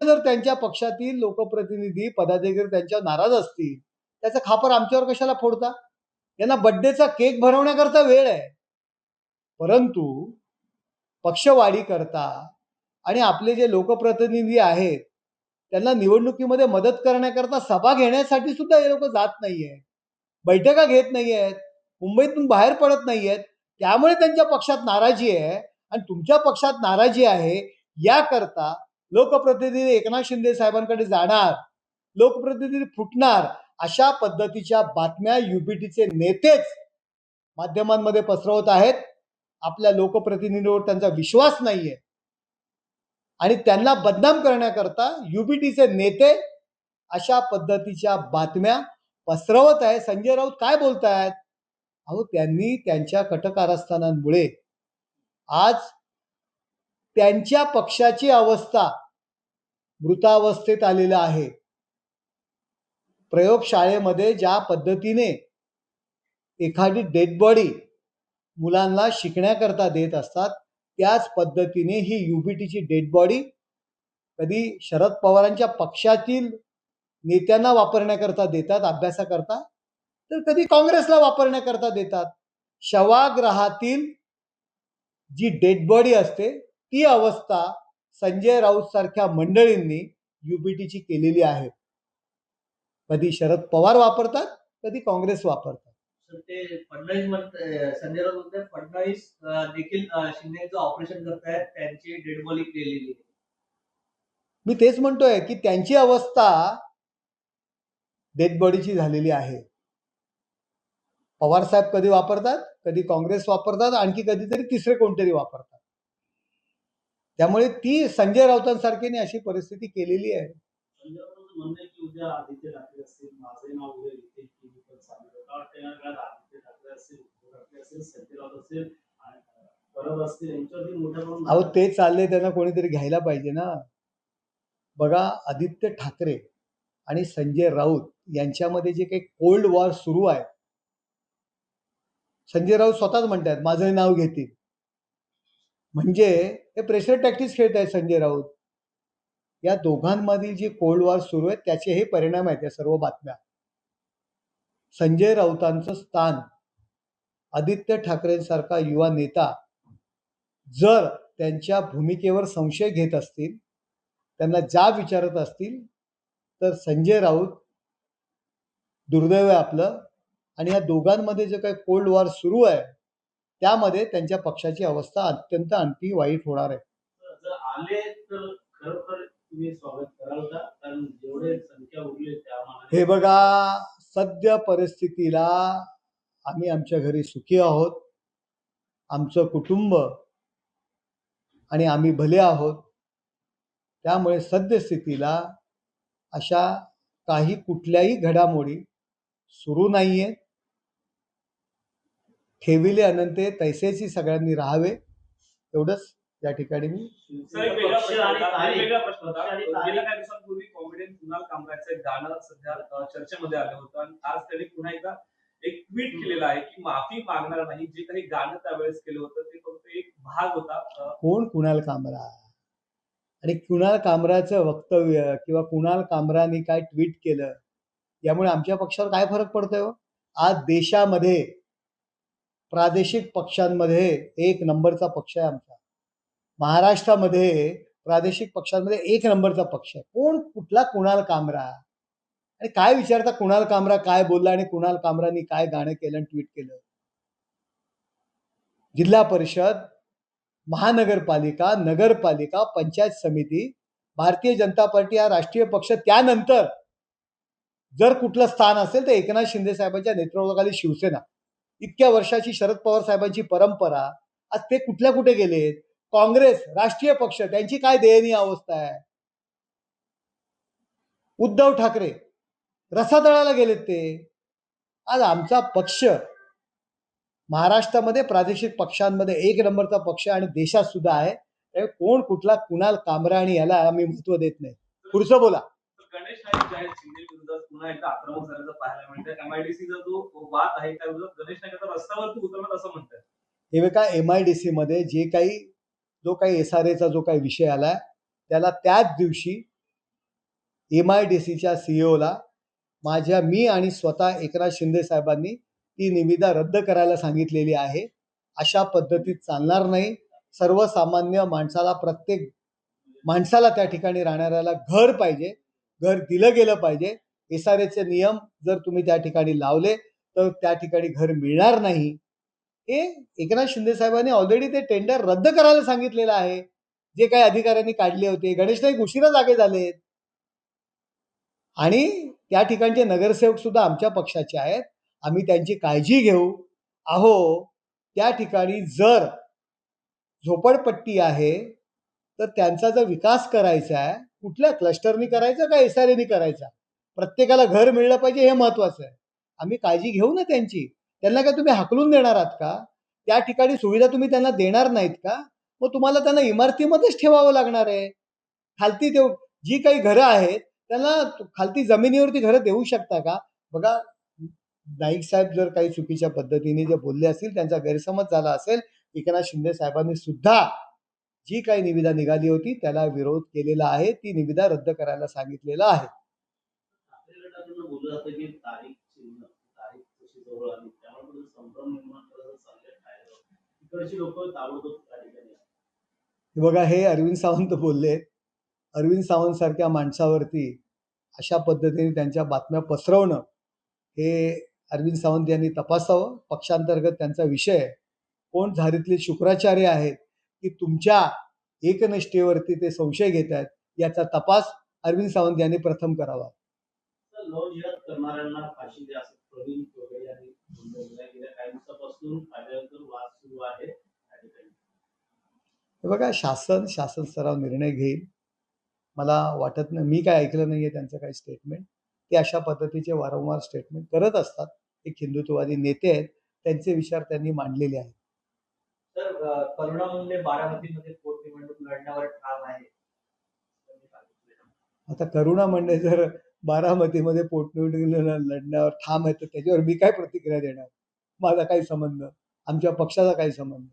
जर त्यांच्या पक्षातील लोकप्रतिनिधी पदाधिकारी त्यांच्यावर नाराज असतील, त्याचा खापर आमच्यावर कशाला फोडता? यांना बड्डेचा केक भरवण्याकरता वेळ आहे. परंतु पक्षवाढी करता आणि आपले जे लोकप्रतिनिधी आहेत त्यांना निवडणुकीमध्ये मदत करण्याकरता सभा घेण्यासाठी सुद्धा हे लोक जात नाहीये, बैठका घेत नाहीयेत, मुंबईतून बाहेर पडत नाहीयेत. त्यामुळे त्यांच्या पक्षात नाराजी आहे आणि तुमच्या पक्षात नाराजी आहे याकरता लोकप्रतिनिधी एकनाथ शिंदे साहेबांकडे जाणार, लोकप्रतिनिधी फुटणार, अशा पद्धतीच्या बातम्या युबीटीचे नेतेच माध्यमांमध्ये पसरवत आहेत. आपल्या लोकप्रतिनिधींवर त्यांचा विश्वास नाहीये आणि त्यांना बदनाम करण्याकरता युबीटीचे नेते अशा पद्धतीच्या बातम्या पसरवत आहे. संजय राऊत काय बोलतायत? अहो, त्यांनी त्यांच्या कटकारस्थानांमुळे आज त्यांच्या पक्षाची अवस्था मृतावस्थेत आलेला आहे. प्रयोगशाळेमध्ये ज्या पद्धतीने एखादी डेड बॉडी मुलांना शिकण्याकरता देत असतात, त्याच पद्धतीने ही युबीटीची डेड बॉडी कधी शरद पवारांच्या पक्षातील नेत्यांना वापरण्याकरता देतात अभ्यासाकरता, तर कधी काँग्रेसला वापरण्याकरता देतात. शवाग्रहातील जी डेड बॉडी असते ती अवस्था संजय राऊत सारख्या मंडळींनी युबीटीची केलेली आहे. कधी शरद पवार वापरतात, कधी काँग्रेस वापरतात. ते फडणवीस संजय राऊत म्हणते फडणवीस देखील शिंदेचं ऑपरेशन करतायत, त्यांची डेड बॉडी केलेली. मी तेच म्हणतोय की त्यांची अवस्था डेड बॉडीची झालेली आहे. पवार साहेब कधी वापरतात, कधी काँग्रेस वापरतात, आणखी कधीतरी तिसरे कोणतरी वापरतात. त्यामुळे ती संजय राऊतांसारख्याने अशी परिस्थिती केलेली आहे. उद्या आदित्य ठाकरे असतील, माझे नाव उद्या लिहितील की आदित्य ठाकरे असतील, संजय राऊत असतील, परब असतील, यांच्यावरती मोठ्या अहो, ते चालले, त्यांना कोणीतरी घ्यायला पाहिजे ना. बघा, आदित्य ठाकरे आणि संजय राऊत यांच्यामध्ये जे काही कोल्ड वॉर सुरू आहे, संजय राऊत स्वतःच म्हणतात माझं नाव घेतील, म्हणजे हे प्रेशर टॅक्टिक्स खेळत आहेत संजय राऊत. या दोघांमधील जी कोल्ड वॉर सुरू आहे त्याचे हे परिणाम आहेत या सर्व बातम्या. संजय राऊतांचं स्थान आदित्य ठाकरेंसारखा युवा नेता जर त्यांच्या भूमिकेवर संशय घेत असतील, त्यांना जाब विचारत असतील, तर संजय राऊत दुर्दैव आहे आपलं. आणि या दोघांमध्ये जे काही कोल्ड वॉर सुरू आहे त्यामध्ये त्यांच्या पक्षाची अवस्था अत्यंत आणखी वाईट होणार आहे. जर आले तर खरोखर तुम्ही स्वागत कराल का? कारण जेवढे संख्या उरली त्या हे बघा, सध्या परिस्थितीला आम्ही आमच्या घरी सुखी आहोत, आमचं कुटुंब आणि आम्ही भले आहोत. त्यामुळे सद्यस्थितीला अशा काही कुठल्याही घडामोडी सुरू नाहीये. ठेविले अनंते तैसेची सगळ्यांनी राहावे, एवढंच या ठिकाणी मी. वेगळा प्रश्न होता. गेल्या काही दिवसांपूर्वी कॉमेडियन कुणाल कामराचं गाणं सध्या चर्चेमध्ये आलं होतं आणि आज त्यांनी पुन्हा एकदा एक ट्विट केलेलं आहे की माफी मागणार नाही. जे काही गाणं त्यावेळेस केलं होतं ते फक्त एक भाग होता. कोण कुणाल कामरा आणि कुणाल कामराचं वक्तव्य किंवा कुणाल कामराने काय ट्विट केलं यामुळे आमच्या पक्षावर काय फरक पडतोय? आज देशामध्ये प्रादेशिक पक्षांमध्ये एक नंबरचा पक्ष आहे आमचा. महाराष्ट्रामध्ये प्रादेशिक पक्षांमध्ये एक नंबरचा पक्ष आहे. कोण कुठला कुणाल कामरा आणि काय विचारता कुणाल कामरा काय बोलला आणि कुणाल कामरानी काय गाणं केलं आणि ट्विट केलं? जिल्हा परिषद, महानगरपालिका, नगरपालिका, पंचायत समिती, भारतीय जनता पार्टी हा राष्ट्रीय पक्ष, त्यानंतर जर कुठलं स्थान असेल तर एकनाथ शिंदे साहेबांच्या नेतृत्वाखाली शिवसेना. इतक्या वर्षाची शरद पवार साहेबांची परंपरा आज ते कुठल्या कुठे गेलेत? काँग्रेस राष्ट्रीय पक्ष, त्यांची काय दयनीय अवस्था आहे. उद्धव ठाकरे रसातळाला गेलेत ते. आज आमचा पक्ष महाराष्ट्रामध्ये प्रादेशिक पक्षांमध्ये एक नंबरचा पक्ष आणि देशात सुद्धा आहे. कोण कुठला कुणाल कामरा आणि याला आम्ही महत्व देत नाही. पुढचं बोला. गणेश नाईक जे आहेत शिंदे विरोधात पुन्हा एकदा आक्रमक झाल्याचं पाहायला मिळतं. एमआयडीसीचा जो वाद आहे त्या विरोधात गणेश नाईक आता रस्त्यावरती उतरणार असं म्हणतात. हे बघा, एमआयडीसी मध्ये जो काही SRAचा जो काही विषय आलाय त्याला त्याच दिवशी MIDCच्या CEO ला मी आणि स्वतः एकनाथ शिंदे साहेबांनी ती निविदा रद्द करायला सांगितलेली आहे. अशा पद्धतीत चालणार नाही. सर्वसामान्य माणसाला, प्रत्येक माणसाला त्या ठिकाणी राहणाऱ्याला घर पाहिजे, घर दिलं गेलं पाहिजे. SRAचे नियम जर तुम्ही त्या ठिकाणी लावले तर त्या ठिकाणी घर मिळणार नाही. हे एकनाथ शिंदे साहेबांनी ऑलरेडी ते टेंडर रद्द करायला सांगितलेलं आहे. जे काही अधिकाऱ्यांनी काढले होते. गणेश नाईक उशिरा जागे झालेत आणि त्या ठिकाणचे नगरसेवक सुद्धा आमच्या पक्षाचे आहेत. आम्ही त्यांची काळजी घेऊ. त्या ठिकाणी जर झोपडपट्टी आहे तर त्यांचा जर विकास करायचा आहे, कुठल्या क्लस्टरनी करायचा का SRAनी करायचा? प्रत्येकाला घर मिळलं पाहिजे हे महत्वाचं आहे. आम्ही काळजी घेऊ ना त्यांची. त्यांना काय तुम्ही हाकलून देणार आहात का? त्या ठिकाणी सुविधा तुम्ही त्यांना देणार नाहीत का? मग तुम्हाला त्यांना इमारतीमध्येच ठेवावं लागणार आहे. खालती जी काही घरं आहेत त्यांना खालती जमिनीवरती घरं देऊ शकता का? बघा, नाईक साहेब जर काही चुकीच्या पद्धतीने जे बोलले असतील, त्यांचा गैरसमज झाला असेल, एकनाथ शिंदे साहेबांनी सुद्धा जी काही निविदा निघाली होती त्याला विरोध केलेला आहे. ती निविदा रद्द करायला सांगितलेलं आहे. ठाकरे गटाकडून बोललं जातं की तारीख कशी जवळ आली त्यामुळे संभ्रम निर्माण करत चालले तिकडची लोक ताबडतोब त्या ठिकाणी. बघा, हे अरविंद सावंत बोलले. अरविंद सावंत सारख्या माणसावरती अशा पद्धतीने त्यांच्या बातम्या पसरवणं हे अरविंद सावंत यांनी तपासावं. पक्षांतर्गत त्यांचा विषय आहे. कोण झारीतले शुक्राचार्य आहेत की तुमच्या एकनिष्ठेवरती ते संशय घेत आहेत, याचा तपास अरविंद सावंत यांनी प्रथम करावा. लवजिहाद करणाऱ्यांना फाशी द्या असं प्रवीण चौधरी यांनी गेल्या काही दिवसापासून कायद्यानंतर वाद सुरू आहे त्या ठिकाणी. हे बघा, शासन स्तरावर निर्णय घेईल. मला वाटत नाही, मी काय ऐकलं नाहीये त्यांचं काही स्टेटमेंट. ते अशा पद्धतीचे वारंवार स्टेटमेंट करत असतात. एक हिंदुत्ववादी नेते आहेत, त्यांचे विचार त्यांनी मांडलेले आहेत. तर करुणा मुंडे बारामतीमध्ये पोटनिवडणूक लढण्यावर ठाम आहे. आता करुणा मुंडे जर बारामतीमध्ये पोटनिवडणूक लढण्यावर ठाम आहे तर त्याच्यावर मी काय प्रतिक्रिया देणार? माझा काही संबंध, आमच्या पक्षाचा काही संबंध.